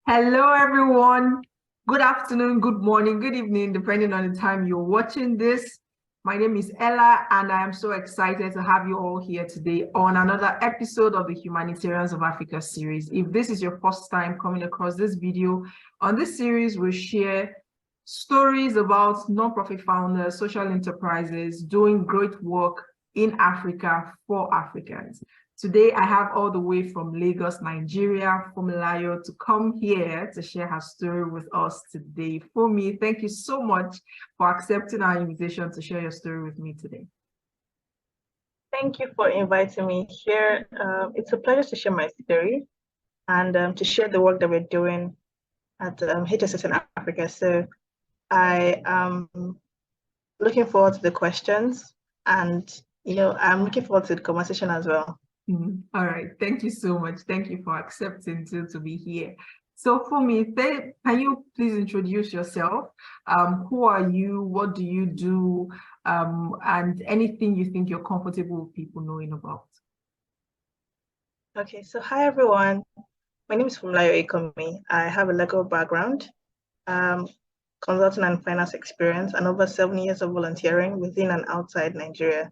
Hello, everyone. Good afternoon, good morning, good evening, depending on the time you're watching this. My name is Ella, and I am so excited to have you all here today on another episode of the Humanitarians of Africa series. If this is your first time coming across this video, on this series, we share stories about nonprofit founders, social enterprises doing great work in Africa for Africans. Today, I have all the way from Lagos, Nigeria, Funmilayo, to come here to share her story with us today. Funmi, thank you so much for accepting our invitation to share your story with me today. Thank you for inviting me here. It's a pleasure to share my story and to share the work that we're doing at HSSN Africa. So I am looking forward to the questions, and I'm looking forward to the conversation as well. All right, thank you so much. Thank you for accepting to be here. So Funmi, can you please introduce yourself? Who are you? What do you do? And anything you think you're comfortable with people knowing about. Okay, so hi everyone. My name is Funmilayo Oyekanmi. I have a legal background, consulting and finance experience, and over 7 years of volunteering within and outside Nigeria.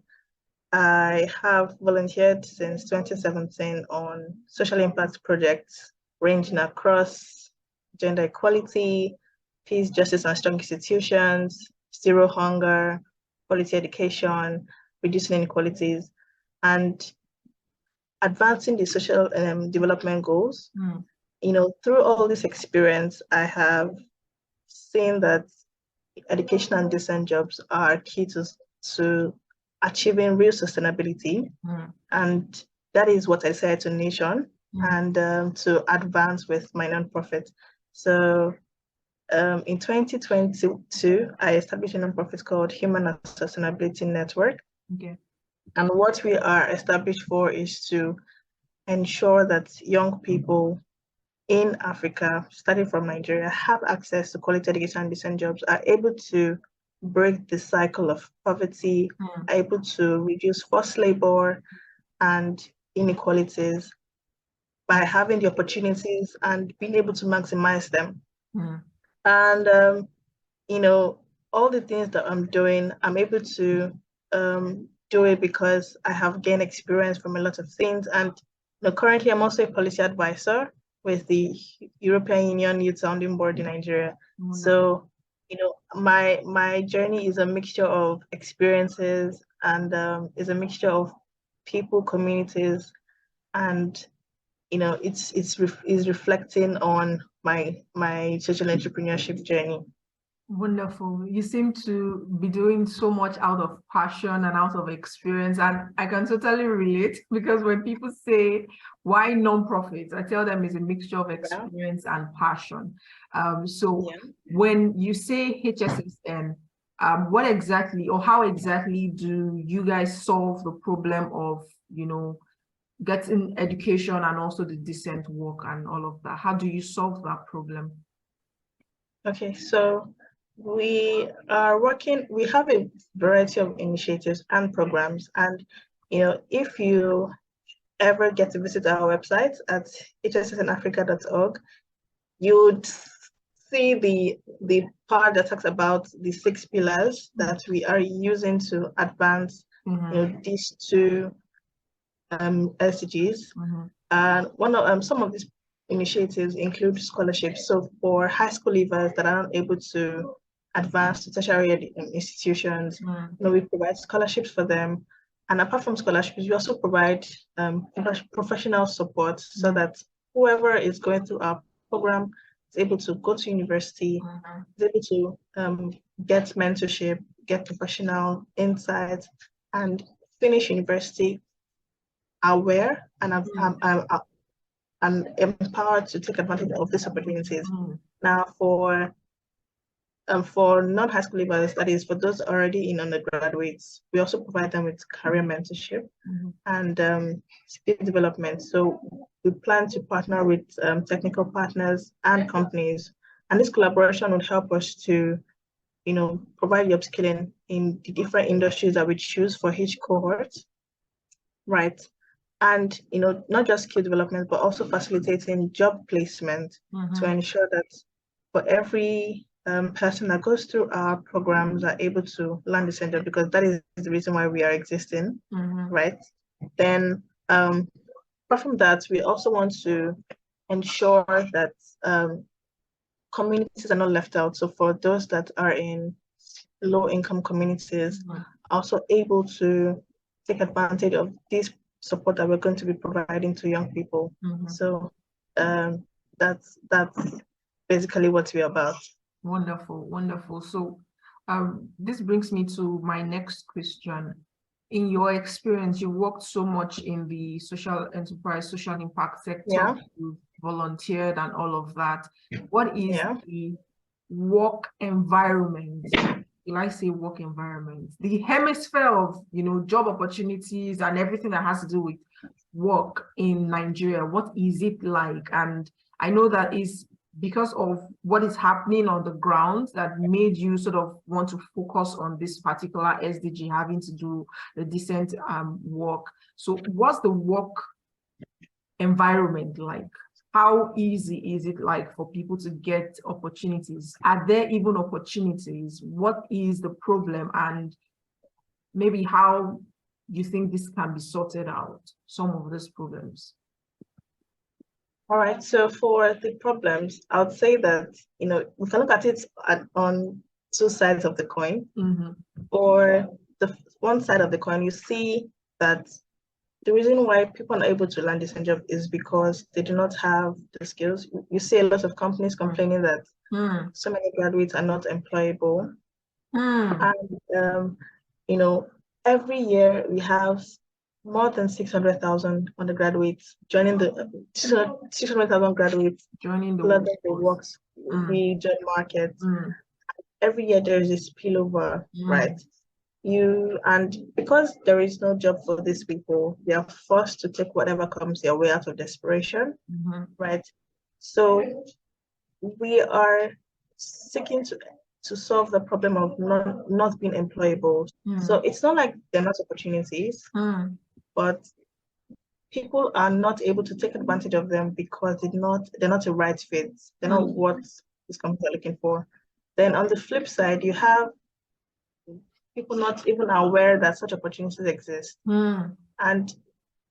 I have volunteered since 2017 on social impact projects ranging across gender equality, peace, justice, and strong institutions, zero hunger, quality education, reducing inequalities, and advancing the social development goals. Through all this experience, I have seen that education and decent jobs are key to achieving real sustainability, and that is what I said to Nation, and to advance with my nonprofit. So in 2022, I established a nonprofit called Human and Sustainability Network. Okay. And what we are established for is to ensure that young people in Africa, starting from Nigeria, have access to quality education and decent jobs, are able to break the cycle of poverty, are able to reduce forced labor and inequalities by having the opportunities and being able to maximize them. And, all the things that I'm doing, I'm able to do it because I have gained experience from a lot of things. And currently, I'm also a policy advisor with the European Union Youth Sounding Board in Nigeria. So, my journey is a mixture of experiences and is a mixture of people, communities, and it's reflecting on my social entrepreneurship journey. Wonderful. You seem to be doing so much out of passion and out of experience, and I can totally relate, because when people say why non-profits, I tell them it's a mixture of experience and passion. When you say HSSN, what exactly or how exactly do you guys solve the problem of getting education and also the decent work and all of that? How do you solve that problem? Okay, so we have a variety of initiatives and programs, and if you ever get to visit our website at hssnafrica.org, you would see the part that talks about the 6 pillars that we are using to advance these two SDGs. And one of some of these initiatives include scholarships. So for high school leavers that are not able to advance to tertiary institutions, we provide scholarships for them. And apart from scholarships, we also provide professional support so that whoever is going through our program is able to go to university, is able to get mentorship, get professional insights, and finish university aware and empowered to take advantage of these opportunities. Now, for non-high school leavers, that is for those already in undergraduates, we also provide them with career mentorship and skill development. So we plan to partner with technical partners and companies, and this collaboration would help us to provide the upskilling in the different industries that we choose for each cohort. Right. and not just skill development, but also facilitating job placement to ensure that for every person that goes through our programs are able to land a same job, because that is the reason why we are existing, right? Then apart from that, we also want to ensure that communities are not left out. So for those that are in low-income communities, also able to take advantage of this support that we're going to be providing to young people. So that's basically what we're about. Wonderful, wonderful. So this brings me to my next question. In your experience, you worked so much in the social enterprise, social impact sector, you volunteered and all of that. What is the work environment? Will I say work environment? The hemisphere of, job opportunities and everything that has to do with work in Nigeria. What is it like? And I know that is because of what is happening on the ground that made you sort of want to focus on this particular SDG, having to do the decent work. So what's the work environment like? How easy is it like for people to get opportunities? Are there even opportunities? What is the problem? And maybe how you think this can be sorted out, some of these problems? All right, so for the problems, I would say that, we can look at it on two sides of the coin. For the one side of the coin, you see that the reason why people are not able to land this job is because they do not have the skills. You see a lot of companies complaining that so many graduates are not employable. And, every year we have more than 600,000 undergraduates joining the 600,000 graduates joining the works the job market. Every year there is a spillover, right? And because there is no job for these people, they are forced to take whatever comes their way out of desperation, right? So we are seeking to solve the problem of not being employable. So it's not like they're not opportunities, but people are not able to take advantage of them because they're not a right fit. They're not what this company are looking for. Then on the flip side, you have people not even aware that such opportunities exist. And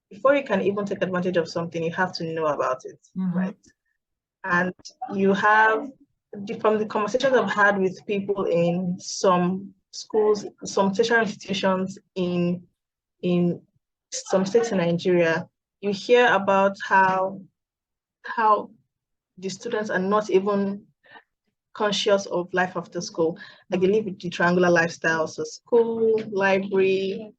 before you can even take advantage of something, you have to know about it, right? And you have, from the conversations I've had with people in some schools, some tertiary institutions in some states in Nigeria, you hear about how the students are not even conscious of life after school. Like they live the triangular lifestyle, so school, library,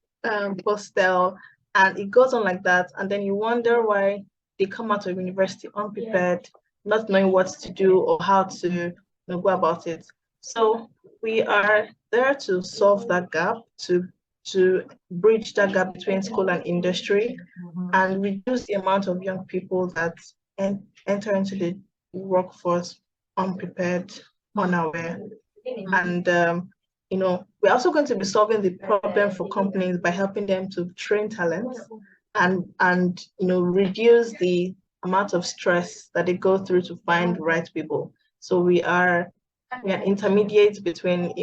hostel, and it goes on like that. And then you wonder why they come out of university unprepared, not knowing what to do or how to go about it. So we are there to solve that gap, to bridge that gap between school and industry, and reduce the amount of young people that enter into the workforce unprepared, unaware. And we're also going to be solving the problem for companies by helping them to train talent and reduce the amount of stress that they go through to find the right people. So we are intermediate between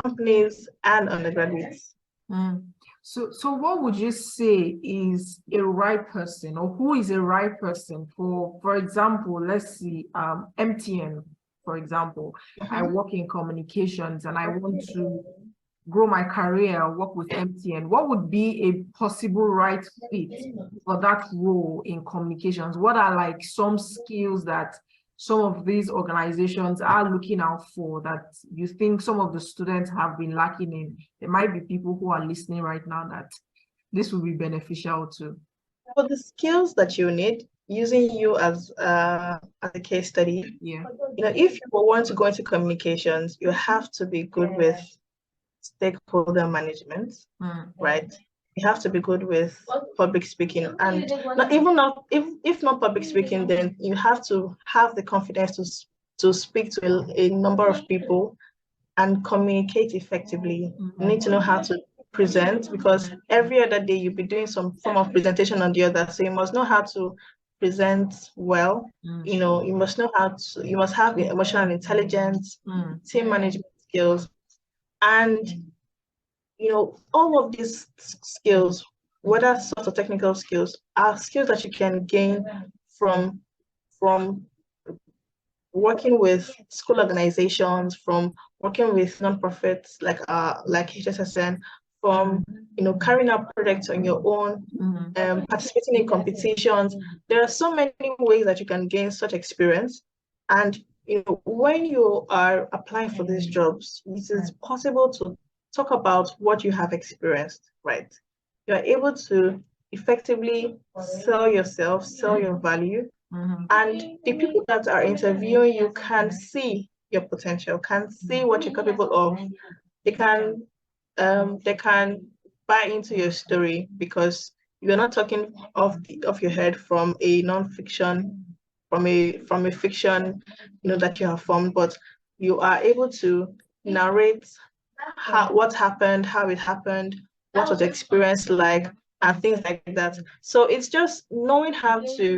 companies and undergraduates. So what would you say is a right person, or who is a right person for example, let's see, MTN, for example. I work in communications and I want to grow my career, work with MTN. What would be a possible right fit for that role in communications? What are like some skills that some of these organizations are looking out for that you think some of the students have been lacking in? There might be people who are listening right now that this will be beneficial to. For the skills that you need, using you as a case study, if you want to go into communications, you have to be good with stakeholder management, right? You have to be good with public speaking, and if not public speaking, then you have to have the confidence to speak to a number of people and communicate effectively. You need to know how to present, because every other day you'll be doing some form of presentation on the other. So you must know how to present well. You know, you must know how to, you must have emotional intelligence, team management skills, and you know, all of these skills, whether soft or technical skills, are skills that you can gain from working with school organizations, from working with nonprofits like HSSN, from you know, carrying out projects on your own, participating in competitions. There are so many ways that you can gain such experience. And you know, when you are applying for these jobs, it is possible to talk about what you have experienced, right? You are able to effectively sell yourself, sell your value, and the people that are interviewing you can see your potential, can see what you're capable of. They can buy into your story, because you're not talking off your head from a non-fiction, from a fiction, you know, that you have formed, but you are able to narrate what happened, how it happened, what was the experience like, and things like that. So it's just knowing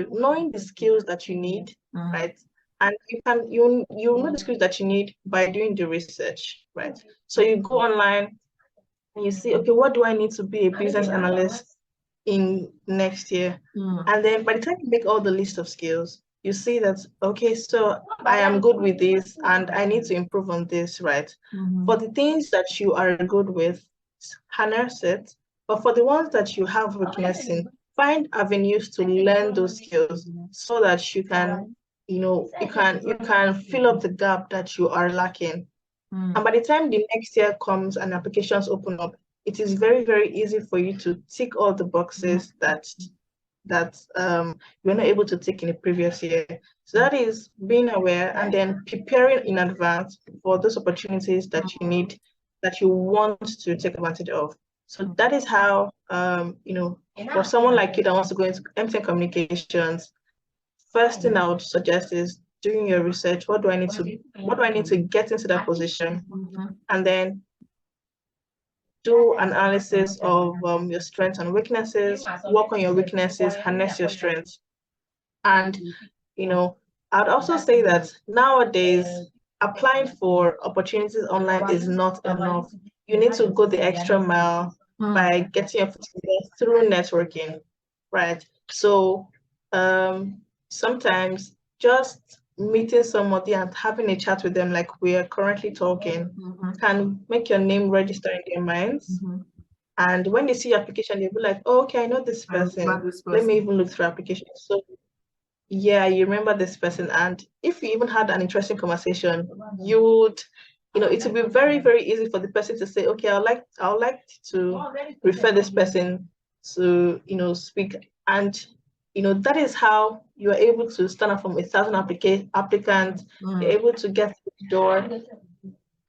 knowing the skills that you need, right? And you know the skills that you need by doing the research, right? So you go online and you see, okay, what do I need to be a business analyst in next year? And then by the time you make all the list of skills, you see that, okay, so I am good with this and I need to improve on this, right? For the things that you are good with, harness it. But for the ones that you have weakness in, find avenues to learn those skills so that you can, you know, you can fill up the gap that you are lacking. And by the time the next year comes and applications open up, it is very, very easy for you to tick all the boxes that you're not able to tick in the previous year. So that is being aware and then preparing in advance for those opportunities that you need, that you want to take advantage of. So that is how, you know, for someone like you that wants to go into MTN communications, first thing I would suggest is doing your research. What do I need to get into that position? And then do analysis of your strengths and weaknesses, work on your weaknesses, harness your strengths. And, you know, I'd also say that nowadays, applying for opportunities online is not enough. You need to go the extra mile by getting your foot in there through networking, right? So sometimes just meeting somebody and having a chat with them like we are currently talking can make your name register in their minds. And when they see your application, they'll be like, oh, okay, I know this person. Let me even look through application. So yeah, you remember this person. And if you even had an interesting conversation, you would, you know, it would be very, very easy for the person to say, okay, I would like to refer this person to, you know, speak. And, you know, that is how you're able to stand up from 1,000 applicants, you're able to get to the door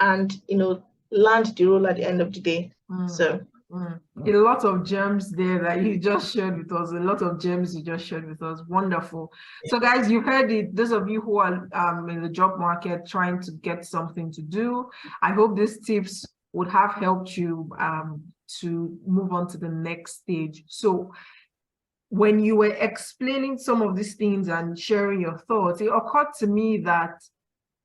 and, you know, land the role at the end of the day. So a lot of gems there that you just shared with us. A lot of gems you just shared with us. Wonderful. So guys, you heard it. Those of you who are in the job market trying to get something to do, I hope these tips would have helped you to move on to the next stage. So when you were explaining some of these things and sharing your thoughts, it occurred to me that,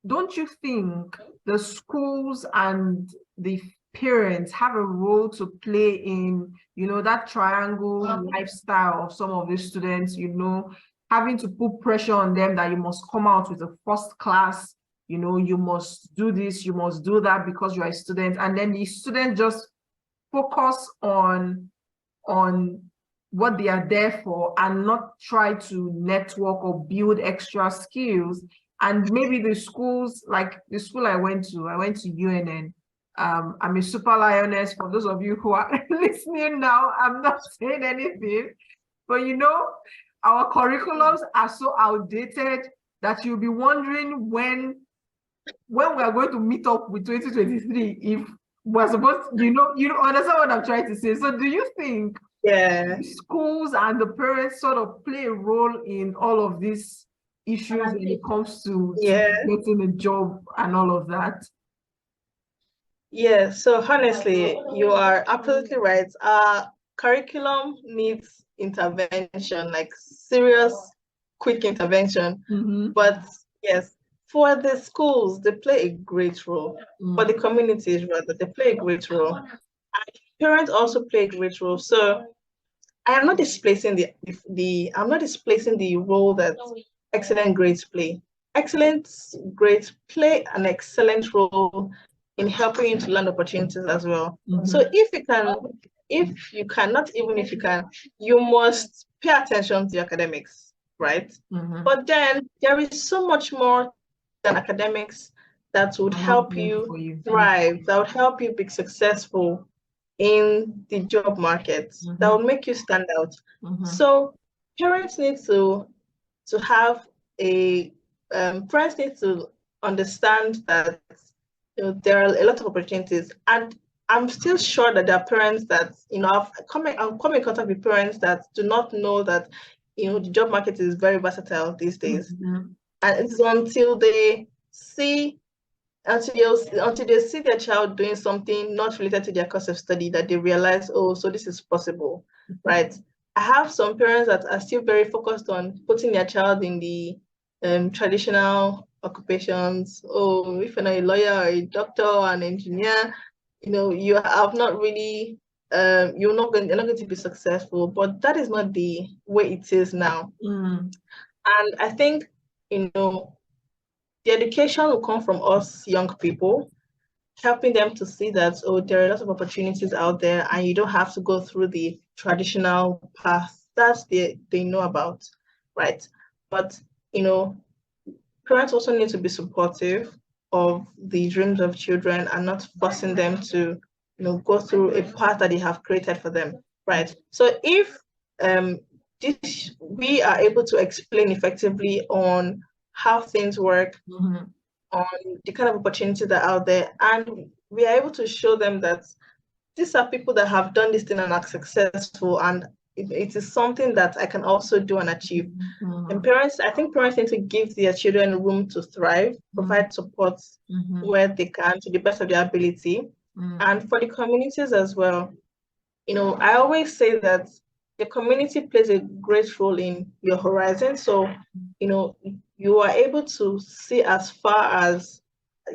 don't you think the schools and the parents have a role to play in, you know, that triangle lifestyle of some of these students, you know, having to put pressure on them that you must come out with a first class, you know, you must do this, you must do that because you're a student, and then the students just focus on what they are there for and not try to network or build extra skills. And maybe the schools, like the school I went to UNN. I'm a super lioness. For those of you who are listening now, I'm not saying anything, but you know, our curriculums are so outdated that you'll be wondering when we are going to meet up with 2023 if we're supposed to, you know, understand what I'm trying to say. So do you think schools and the parents sort of play a role in all of these issues when it comes to getting a job and all of that? Yeah, so honestly, you are absolutely right. Our curriculum needs intervention, like serious, quick intervention. But yes, for the schools, they play a great role. For the communities, rather, they play a great role. And parents also play a great role. So I am not displacing I'm not displacing the role that excellent grades play. Excellent grades play an excellent role in helping you to learn opportunities as well. So if you cannot, even if you can, you must pay attention to your academics, right? But then there is so much more than academics that would help you thrive, that would help you be successful in the job market, that will make you stand out. So parents need to have a parents need to understand that there are a lot of opportunities, and I'm still sure that there are parents that I've come in contact with parents that do not know that the job market is very versatile these days, and it's until they see until they see their child doing something not related to their course of study that they realize, oh, so this is possible, right? I have some parents that are still very focused on putting their child in the traditional occupations. Oh, if you're not a lawyer or a doctor or an engineer, you have not really, you're not going to be successful. But that is not the way it is now. And I think, the education will come from us young people, helping them to see that, oh, there are a lot of opportunities out there and you don't have to go through the traditional path that they know about, right? But, parents also need to be supportive of the dreams of children and not forcing them to, go through a path that they have created for them, right? So if we are able to explain effectively on how things work, on the kind of opportunities that are out there, and we are able to show them that these are people that have done this thing and are successful, and it is something that I can also do and achieve. And I think parents need to give their children room to thrive, provide support where they can to the best of their ability. And for the communities as well, I always say that the community plays a great role in your horizon. So, you are able to see as far as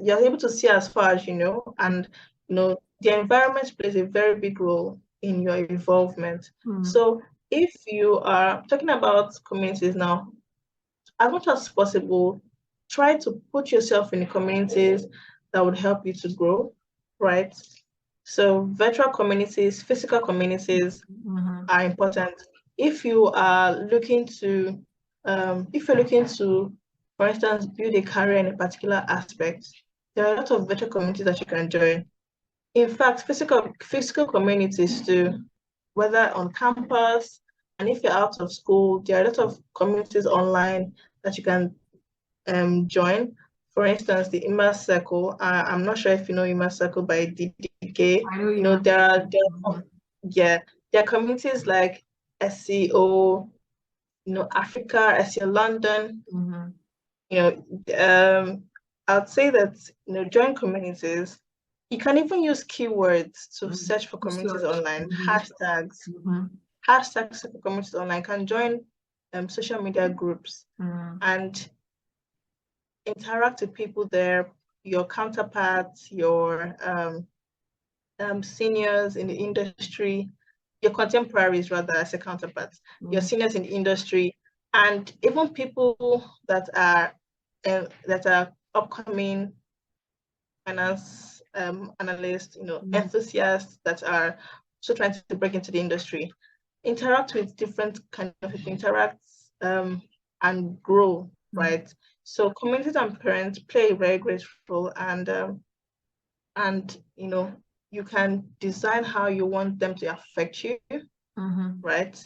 you know, and the environment plays a very big role in your involvement. So if you are talking about communities now, as much as possible, try to put yourself in the communities that would help you to grow, right? So virtual communities, physical communities are important. If you are looking to, for instance, build a career in a particular aspect, there are a lot of virtual communities that you can join. In fact, physical communities too, whether on campus, and if you're out of school, there are a lot of communities online that you can join. For instance, the Immerse Circle. I'm not sure if you know Immerse Circle by DDK. There are communities like SEO, Africa, SEO London. I'd say that join communities. You can even use keywords to search for communities online, hashtags. Hashtags for communities online. Can join social media groups and interact with people there, your counterparts, your seniors in the industry, your contemporaries rather as a counterparts, your seniors in the industry, and even people that are upcoming finance analysts, enthusiasts that are also trying to break into the industry. Interact with different kind of people, interact and grow, right? So communities and parents play a very great role, and you can design how you want them to affect you, right?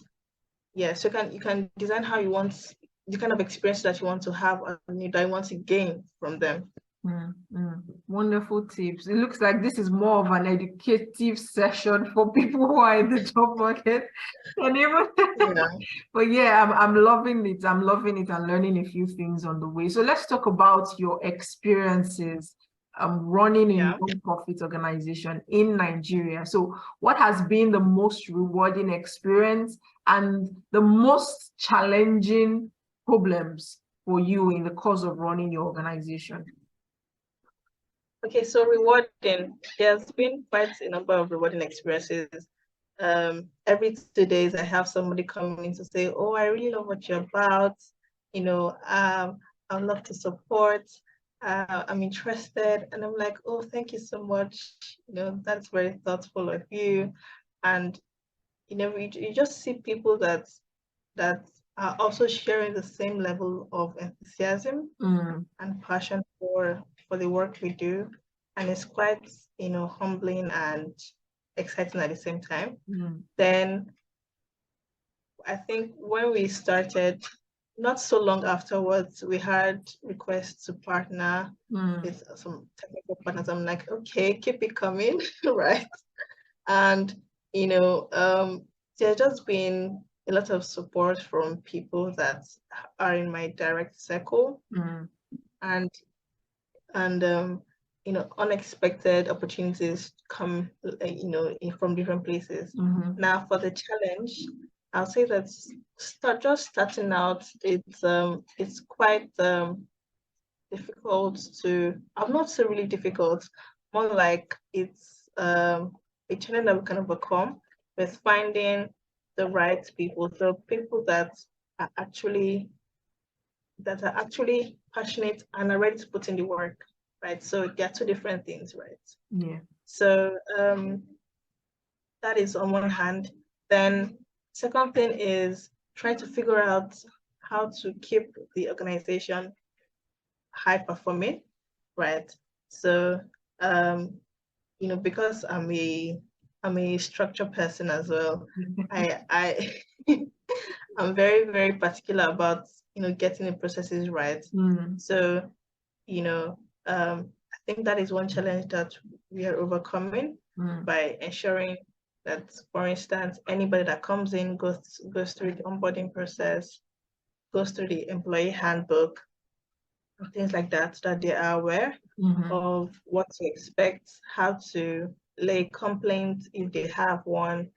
Yeah, so you can design how you want the kind of experience that you want to have and that you want to gain from them. Wonderful tips. It looks like this is more of an educative session for people who are in the job market, and even but yeah, I'm loving it. I'm loving it and learning a few things on the way. So let's talk about your experiences running a Yeah. non-profit organization in Nigeria. So what has been the most rewarding experience and the most challenging problems for you in the course of running your organization? Okay, so rewarding. There's been quite a number of rewarding experiences. Every 2 days, I have somebody coming in to say, "Oh, I really love what you're about. You know, I'd love to support. I'm interested." And I'm like, "Oh, thank you so much. You know, that's very thoughtful of you." And you just see people that are also sharing the same level of enthusiasm and passion for the work we do, and it's quite humbling and exciting at the same time. Then I think when we started, not so long afterwards, we had requests to partner with some technical partners. I'm like, okay, keep it coming, right? And there's just been a lot of support from people that are in my direct circle, and unexpected opportunities come from different places. Now for the challenge, I'll say that starting out, it's quite difficult to, I'm not so really difficult, more like it's a challenge that we can overcome with finding the right people, so people that are actually passionate and are ready to put in the work, right? So there are two different things, right? Yeah. So that is on one hand. Then second thing is try to figure out how to keep the organization high performing, right? So because I'm a structured person as well. I I'm very, very particular about getting the processes right. So I think that is one challenge that we are overcoming by ensuring that, for instance, anybody that comes in goes through the onboarding process, goes through the employee handbook, and things like that, so that they are aware of what to expect, how to lay complaints if they have one,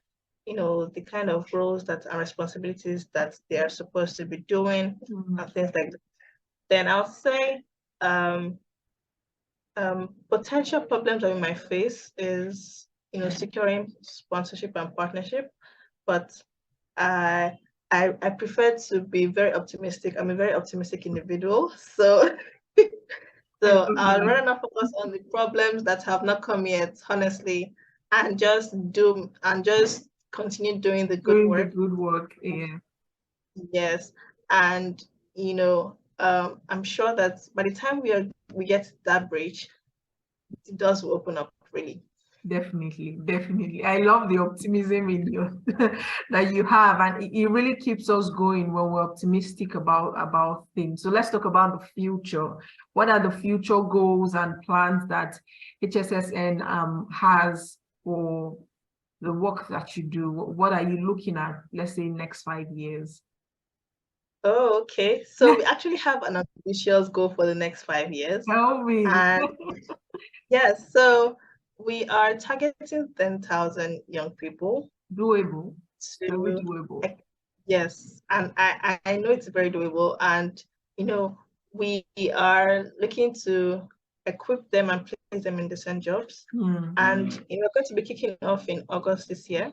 the kind of roles that are responsibilities that they are supposed to be doing, and things like that. Then I'll say potential problems that we might face is securing sponsorship and partnership, but I prefer to be very optimistic. I'm a very optimistic individual, so I'd rather not focus on the problems that have not come yet, honestly, and just continue doing the good work. Good work, yeah. Yes, and I'm sure that by the time we get to that bridge, it does open up really. Definitely. I love the optimism in you that you have, and it really keeps us going when we're optimistic about things. So let's talk about the future. What are the future goals and plans that HSSN has for the work that you do? What are you looking at, let's say, next 5 years? Oh, okay. So we actually have an ambitious goal for the next 5 years. Tell me. And yes, so we are targeting 10,000 young people. Doable. Very doable. Yes, and I know it's very doable. And we are looking to equip them and place them in decent jobs. And we're going to be kicking off in August this year.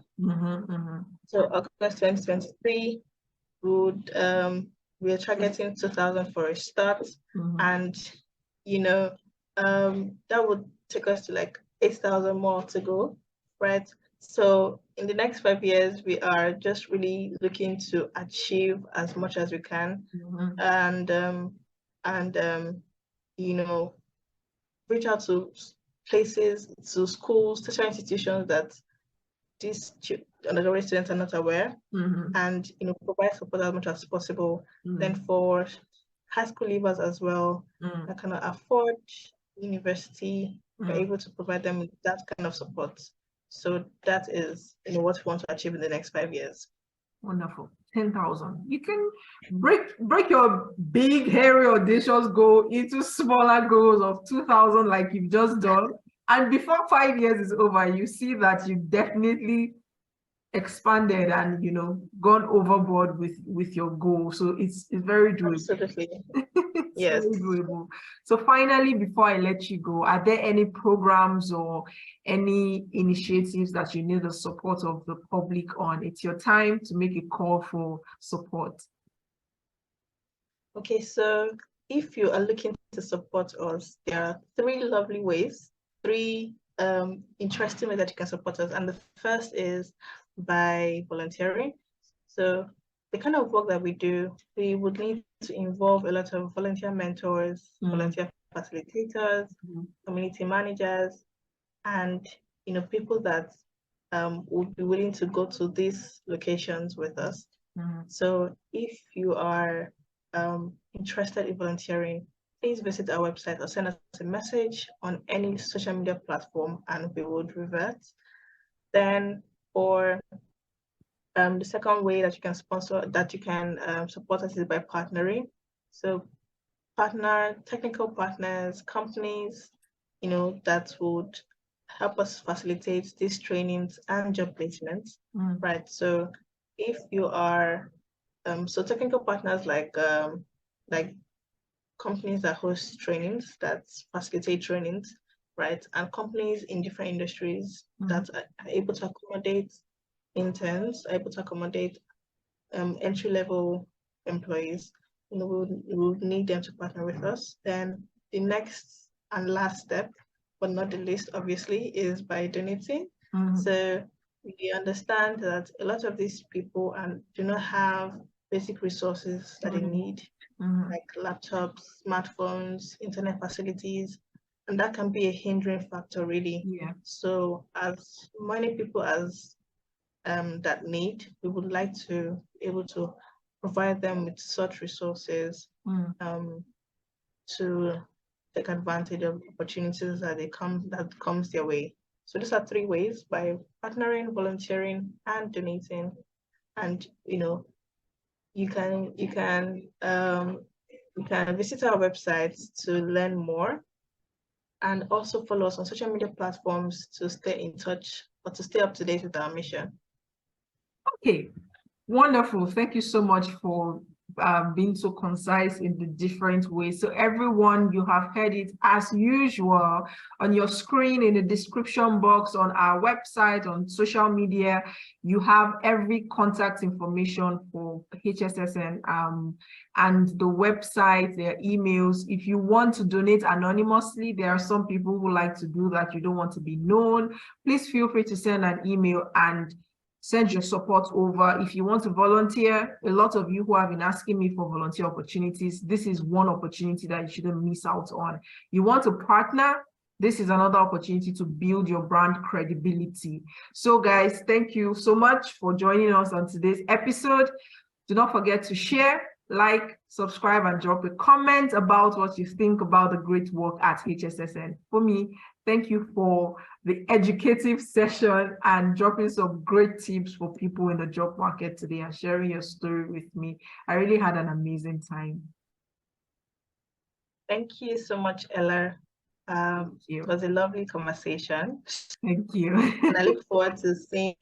So August 2023, we are targeting 2,000 for a start, and that would take us to like 8,000 more to go, right? So in the next 5 years, we are just really looking to achieve as much as we can, and reach out to places, to schools, tertiary institutions that these undergraduate students are not aware, and provide support as much as possible. Then for high school leavers as well, that cannot afford university, we're able to provide them with that kind of support. So that is what we want to achieve in the next 5 years. Wonderful. 10,000. You can break your big, hairy, audacious goal into smaller goals of 2,000 like you've just done. And before 5 years is over, you see that you've definitely expanded and, you know, gone overboard with your goal. So it's very doable. Absolutely. It's Yes. very doable. So finally, before I let you go, are there any programs or any initiatives that you need the support of the public on? It's your time to make a call for support. Okay, so if you are looking to support us, there are three lovely ways, three interesting ways that you can support us. And the first is by volunteering. So the kind of work that we do, we would need to involve a lot of volunteer mentors, volunteer facilitators, community managers, and people that would be willing to go to these locations with us. So if you are interested in volunteering, please visit our website or send us a message on any social media platform and we would revert. Then for the second way that you can support us is by partnering. So technical partners, companies, that would help us facilitate these trainings and job placements, right? So if you are, so technical partners like companies that host trainings, that facilitate trainings, right? And companies in different industries that are able to accommodate interns, are able to accommodate entry-level employees, we would need them to partner with us. Then the next and last step, but not the least, obviously, is by donating. So we understand that a lot of these people do not have basic resources that they need, like laptops, smartphones, internet facilities, and that can be a hindering factor, really. Yeah. So as many people as that need, we would like to be able to provide them with such resources to take advantage of opportunities that comes their way. So these are three ways: by partnering, volunteering, and donating. And you can visit our website to learn more, and also follow us on social media platforms to stay in touch or to stay up to date with our mission. Okay, wonderful. Thank you so much for being so concise in the different ways. So everyone, you have heard it as usual on your screen, in the description box, on our website, on social media. You have every contact information for HSSN and the website, their emails. If you want to donate anonymously, there are some people who like to do that. You don't want to be known. Please feel free to send an email and send your support over. If you want to volunteer, a lot of you who have been asking me for volunteer opportunities, this is one opportunity that you shouldn't miss out on. You want to partner, this is another opportunity to build your brand credibility. So guys, thank you so much for joining us on today's episode. Do not forget to share, like, subscribe, and drop a comment about what you think about the great work at HSSN. For me, thank you for the educative session and dropping some great tips for people in the job market today and sharing your story with me. I really had an amazing time. Thank you so much, Ella. It was a lovely conversation. Thank you. And I look forward to seeing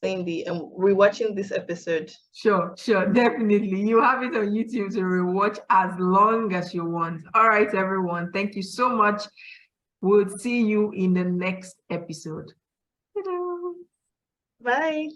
rewatching this episode. Sure, definitely. You have it on YouTube to rewatch as long as you want. All right, everyone. Thank you so much. We'll see you in the next episode. Bye.